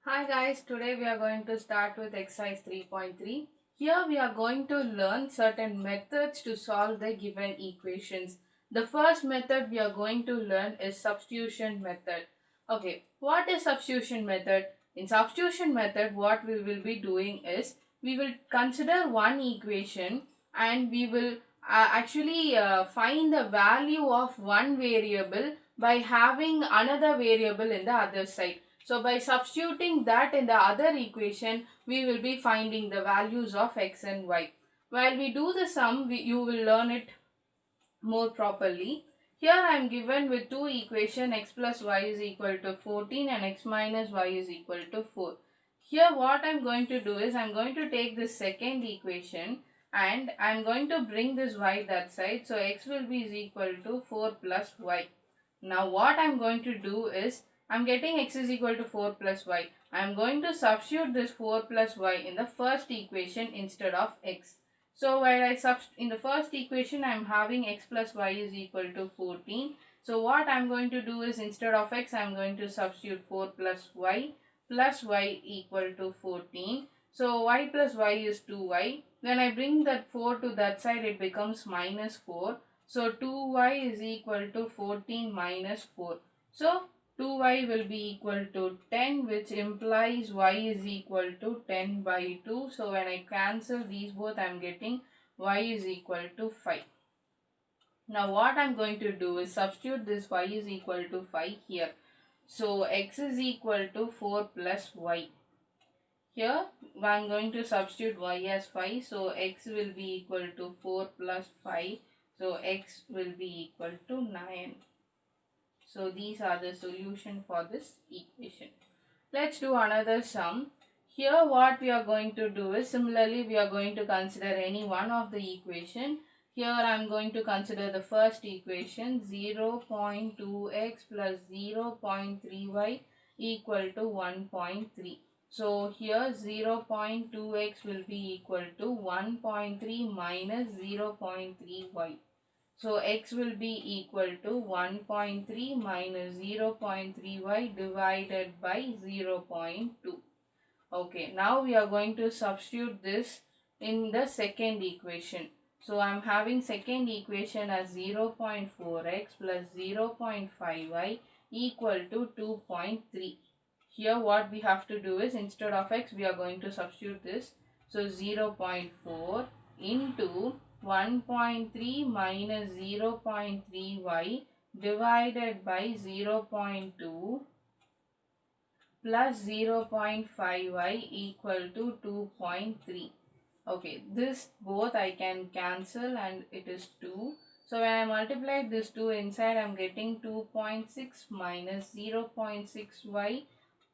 Hi guys, today we are going to start with exercise 3.3. Here we are going to learn certain methods to solve the given equations. The first method we are going to learn is substitution method. Okay, what is substitution method? In substitution method, what we will be doing is we will consider one equation and we will find the value of one variable by having another variable in the other side. So by substituting that in the other equation, we will be finding the values of x and y. While we do the sum, you will learn it more properly. Here I am given with two equation x plus y is equal to 14 and x minus y is equal to 4. Here what I am going to do is I am going to take this second equation and I am going to bring this y that side. So x will be is equal to 4 plus y. Now what I am going to do is I am getting x is equal to 4 plus y. I am going to substitute this 4 plus y in the first equation instead of x. So while in the first equation I am having x plus y is equal to 14. So what I am going to do is instead of x I am going to substitute 4 plus y equal to 14. So y plus y is 2y. When I bring that 4 to that side it becomes minus 4. So 2y is equal to 14 minus 4. So 2y will be equal to 10, which implies y is equal to 10 by 2. So when I cancel these both I am getting y is equal to 5. Now what I am going to do is substitute this y is equal to 5 here. So x is equal to 4 plus y. Here I am going to substitute y as 5. So x will be equal to 4 plus 5. So x will be equal to 9. So these are the solution for this equation. Let's do another sum. Here what we are going to do is similarly we are going to consider any one of the equation. Here I am going to consider the first equation 0.2x plus 0.3y equal to 1.3. So here 0.2x will be equal to 1.3 minus 0.3y. So x will be equal to 1.3 minus 0.3y divided by 0.2. Okay, now we are going to substitute this in the second equation. So I am having second equation as 0.4x plus 0.5y equal to 2.3. Here what we have to do is instead of x we are going to substitute this. So 0.4 into 1.3 minus 0.3y divided by 0.2 plus 0.5y equal to 2.3. Okay, this both I can cancel and it is 2. So when I multiply this 2 inside I am getting 2.6 minus 0.6y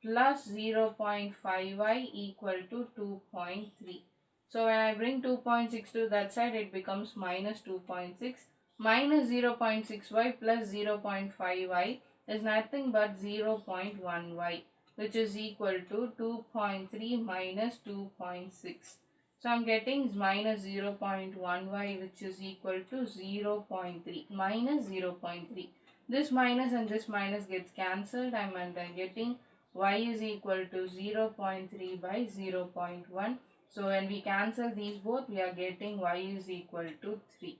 plus 0.5y equal to 2.3. So when I bring 2.6 to that side it becomes minus 2.6 minus 0.6y plus 0.5y is nothing but 0.1y, which is equal to 2.3 minus 2.6. So I am getting minus 0.1y, which is equal to 0.3 minus 0.3. This minus and this minus gets cancelled. I am getting y is equal to 0.3 by 0.1. So when we cancel these both, we are getting y is equal to 3.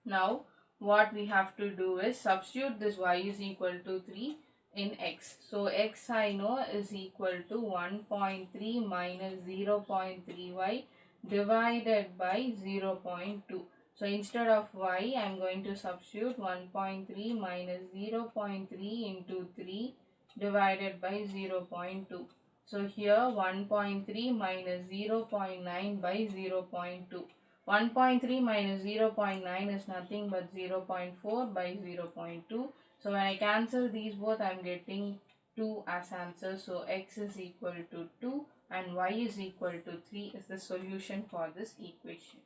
Now what we have to do is substitute this y is equal to 3 in x. So x I know is equal to 1.3 minus 0.3y divided by 0.2. So instead of y I am going to substitute 1.3 minus 0.3 into 3 divided by 0.2. So here 1.3 minus 0.9 by 0.2. 1.3 minus 0.9 is nothing but 0.4 by 0.2. So when I cancel these both I am getting 2 as answer. So x is equal to 2 and y is equal to 3 is the solution for this equation.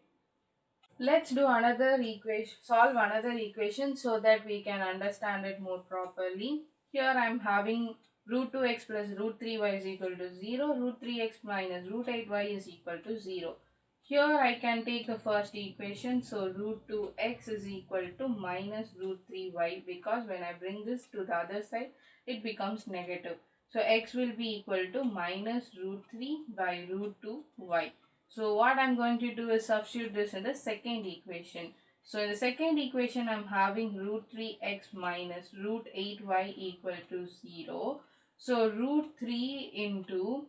Let's do another equation, solve another equation so that we can understand it more properly. Here I am having root 2x plus root 3y is equal to 0, root 3x minus root 8y is equal to 0. Here I can take the first equation, so root 2x is equal to minus root 3y, because when I bring this to the other side it becomes negative. So x will be equal to minus root 3 by root 2y. So what I'm going to do is substitute this in the second equation. So in the second equation, I'm having root 3x minus root 8y equal to 0. So root 3 into,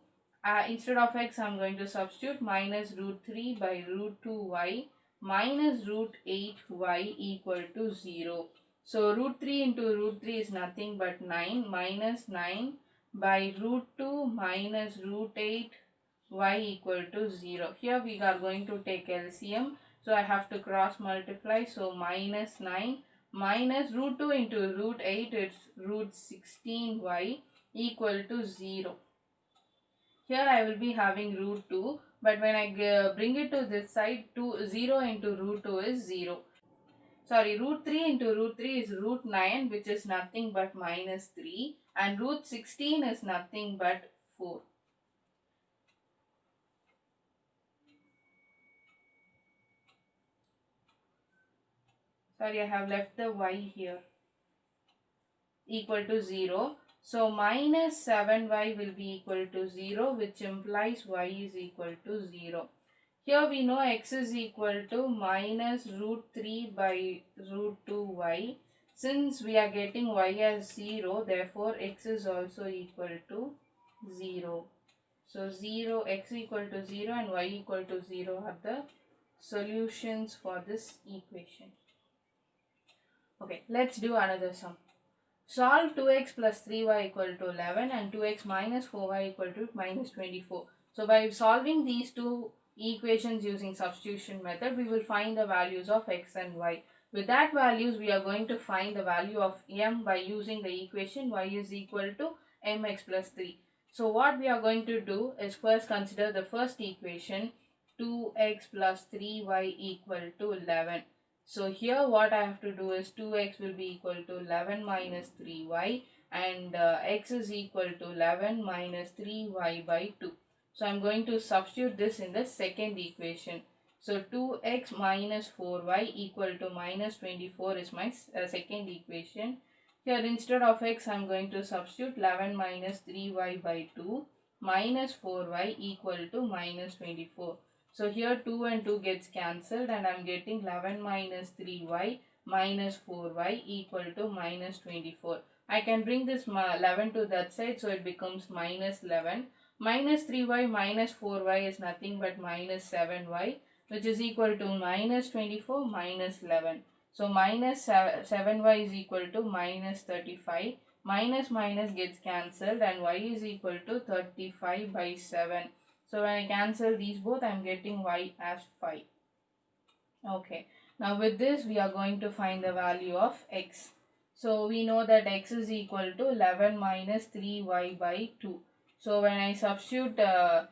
instead of x, I'm going to substitute minus root 3 by root 2y minus root 8y equal to 0. So root 3 into root 3 is nothing but 9 minus 9 by root 2 minus root 8 y equal to 0. Here we are going to take LCM. So I have to cross multiply. So minus 9 minus root 2 into root 8, it's root 16y equal to 0. Here I will be having root 2, but when I bring it to this side, 0 into root 2 is 0. Sorry, root 3 into root 3 is root 9, which is nothing but minus 3, and root 16 is nothing but 4. Sorry, I have left the y here, equal to 0. So minus 7y will be equal to 0, which implies y is equal to 0. Here we know x is equal to minus root 3 by root 2y. Since we are getting y as 0, therefore x is also equal to 0. So 0, x equal to 0 and y equal to 0 are the solutions for this equation. Okay, let's do another sum. Solve 2x plus 3y equal to 11 and 2x minus 4y equal to minus 24. So by solving these two equations using substitution method, we will find the values of x and y. With that values, we are going to find the value of m by using the equation y is equal to mx plus 3. So what we are going to do is first consider the first equation, 2x plus 3y equal to 11. So here what I have to do is 2x will be equal to 11 minus 3y, and x is equal to 11 minus 3y by 2. So I'm going to substitute this in the second equation. So 2x minus 4y equal to minus 24 is my second equation. Here instead of x I'm going to substitute 11 minus 3y by 2 minus 4y equal to minus 24. So here 2 and 2 gets cancelled and I'm getting 11 minus 3y minus 4y equal to minus 24. I can bring this 11 to that side, so it becomes minus 11. Minus 3y minus 4y is nothing but minus 7y, which is equal to minus 24 minus 11. So minus 7y is equal to minus 35. Minus minus gets cancelled and y is equal to 35 by 7. So when I cancel these both, I am getting y as 5. Okay. Now with this, we are going to find the value of x. So we know that x is equal to 11 minus 3y by 2. So when I substitute 5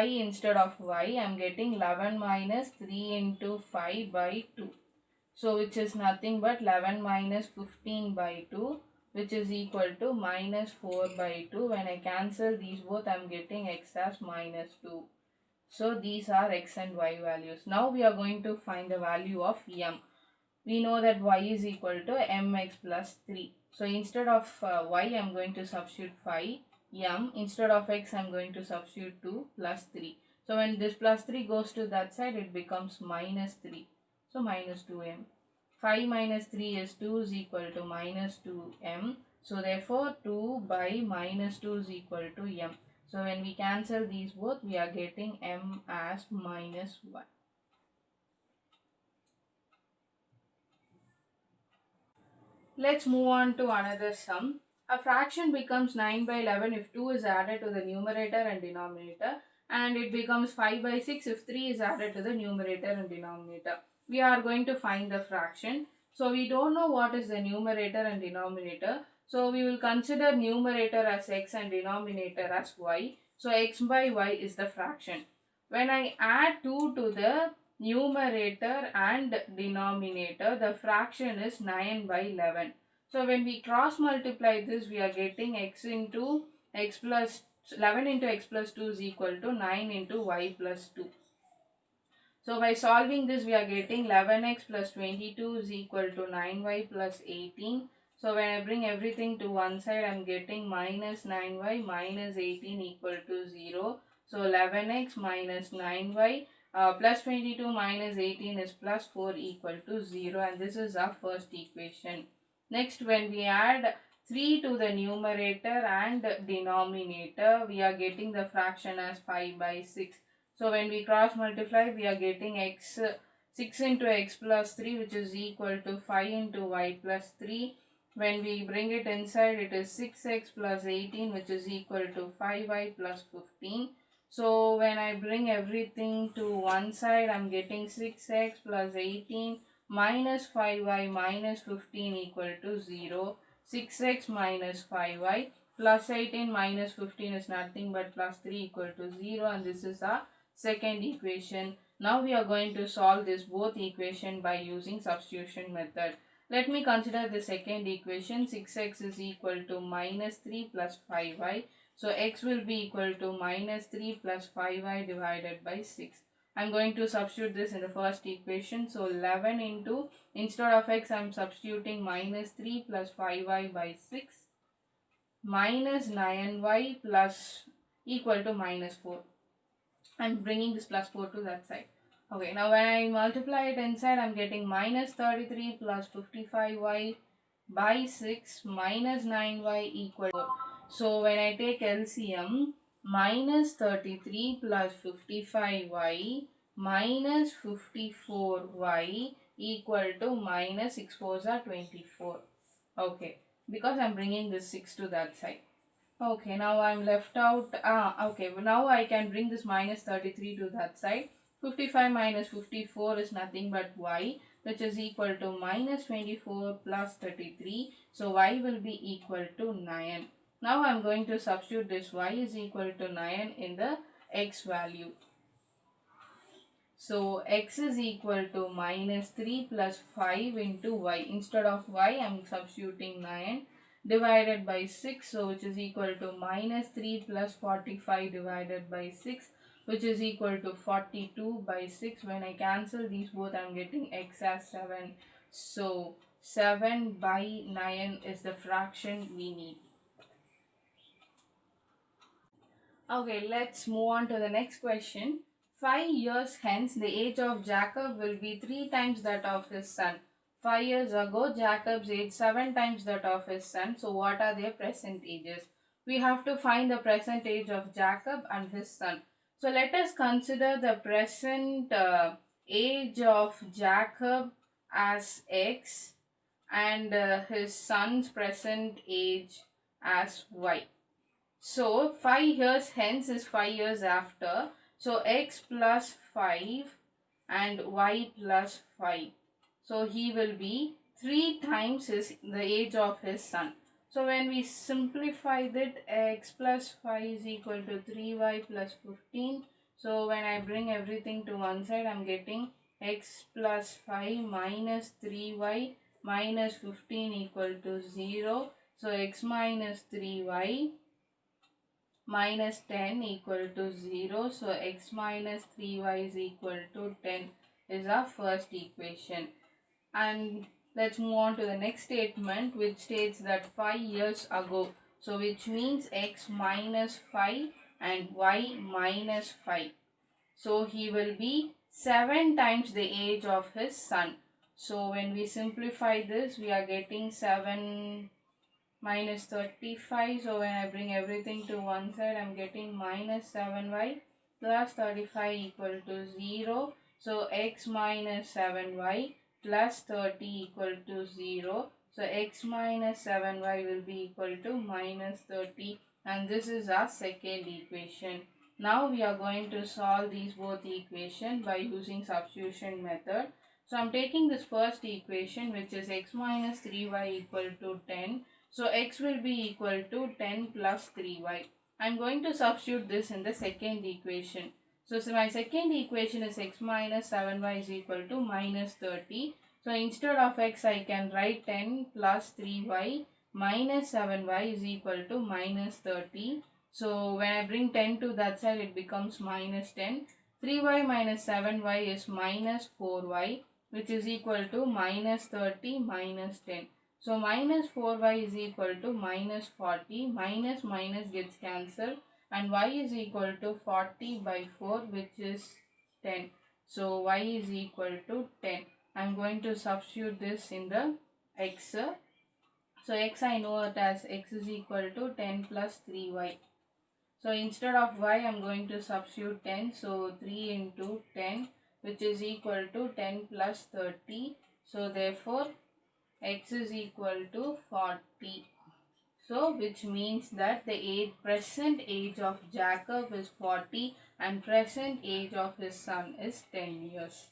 instead of y, I am getting 11 minus 3 into 5 by 2. So which is nothing but 11 minus 15 by 2, which is equal to minus 4 by 2. When I cancel these both, I am getting x as minus 2. So these are x and y values. Now we are going to find the value of m. We know that y is equal to mx plus 3. So instead of y, I am going to substitute 5. M. Instead of x, I am going to substitute 2 plus 3. So when this plus 3 goes to that side, it becomes minus 3. So minus 2m. 5 minus 3 is 2 is equal to minus 2m. So therefore 2 by minus 2 is equal to m. So when we cancel these both, we are getting m as minus 1. Let's move on to another sum. A fraction becomes 9 by 11 if 2 is added to the numerator and denominator, and it becomes 5 by 6 if 3 is added to the numerator and denominator. We are going to find the fraction. So we don't know what is the numerator and denominator. So we will consider numerator as x and denominator as y. So x by y is the fraction. When I add 2 to the numerator and denominator, the fraction is 9 by 11. So when we cross multiply this, we are getting x into x plus 11 into x plus 2 is equal to 9 into y plus 2. So by solving this, we are getting 11x plus 22 is equal to 9y plus 18. So when I bring everything to one side, I'm getting minus 9y minus 18 equal to 0. So 11x minus 9y plus 22 minus 18 is plus 4 equal to 0, and this is our first equation. Next, when we add 3 to the numerator and denominator, we are getting the fraction as 5 by 6. So when we cross multiply, we are getting x 6 into x plus 3, which is equal to 5 into y plus 3. When we bring it inside, it is 6x plus 18, which is equal to 5y plus 15. So when I bring everything to one side, I'm getting 6x plus 18 minus 5y minus 15 equal to 0. 6x minus 5y plus 18 minus 15 is nothing but plus 3 equal to 0, and this is our second equation. Now we are going to solve this both equation by using substitution method. Let me consider the second equation. 6x is equal to minus 3 plus 5y. So x will be equal to minus 3 plus 5y divided by 6. I'm going to substitute this in the first equation. So 11 into, instead of x, I'm substituting minus 3 plus 5y by 6 minus 9y plus equal to minus 4. I'm bringing this plus 4 to that side. Okay, now when I multiply it inside, I'm getting minus 33 plus 55y by 6 minus 9y equal to 4. So when I take LCM, minus 33 plus 55y minus 54y equal to minus 6 4s are 24. Okay, because I'm bringing this 6 to that side. Okay, now I'm left out. Okay, now I can bring this minus 33 to that side. 55 minus 54 is nothing but y, which is equal to minus 24 plus 33. So y will be equal to 9. Now I'm going to substitute this y is equal to 9 in the x value. So x is equal to minus 3 plus 5 into y. Instead of y, I'm substituting 9 divided by 6. So which is equal to minus 3 plus 45 divided by 6, which is equal to 42 by 6. When I cancel these both, I'm getting x as 7. So 7 by 9 is the fraction we need. Okay, let's move on to the next question. 5 years hence, the age of Jacob will be 3 times that of his son. 5 years ago, Jacob's age 7 times that of his son. So, what are their present ages? We have to find the present age of Jacob and his son. So, let us consider the present age of Jacob as x and his son's present age as y. So 5 years hence is 5 years after. So x plus 5 and y plus 5. So he will be 3 times the age of his son. So when we simplify that, x plus 5 is equal to 3y plus 15. So when I bring everything to one side, I'm getting x plus 5 minus 3y minus 15 equal to 0. So x minus 3y minus 10 equal to 0. So x minus 3y is equal to 10 is our first equation. And let's move on to the next statement, which states that 5 years ago. So which means x minus 5 and y minus 5. So he will be 7 times the age of his son. So when we simplify this, we are getting 7 minus 35. So when I bring everything to one side, I'm getting minus 7y plus 35 equal to 0. So x minus 7y plus 30 equal to 0. So x minus 7y will be equal to minus 30, and this is our second equation. Now we are going to solve these both equations by using substitution method. So I'm taking this first equation, which is x minus 3y equal to 10. So x will be equal to 10 plus 3y. I'm going to substitute this in the second equation. So my second equation is x minus 7y is equal to minus 30. So instead of x, I can write 10 plus 3y minus 7y is equal to minus 30. So when I bring 10 to that side, it becomes minus 10. 3y minus 7y is minus 4y, which is equal to minus 30 minus 10. So minus 4y is equal to minus 40, minus minus gets cancelled, and y is equal to 40 by 4, which is 10. So y is equal to 10. I'm going to substitute this in the x. So x, I know it as x is equal to 10 plus 3y. So instead of y, I'm going to substitute 10. So 3 into 10, which is equal to 10 plus 30. So therefore x is equal to 40. So which means that the present age of Jacob is 40 and present age of his son is 10 years.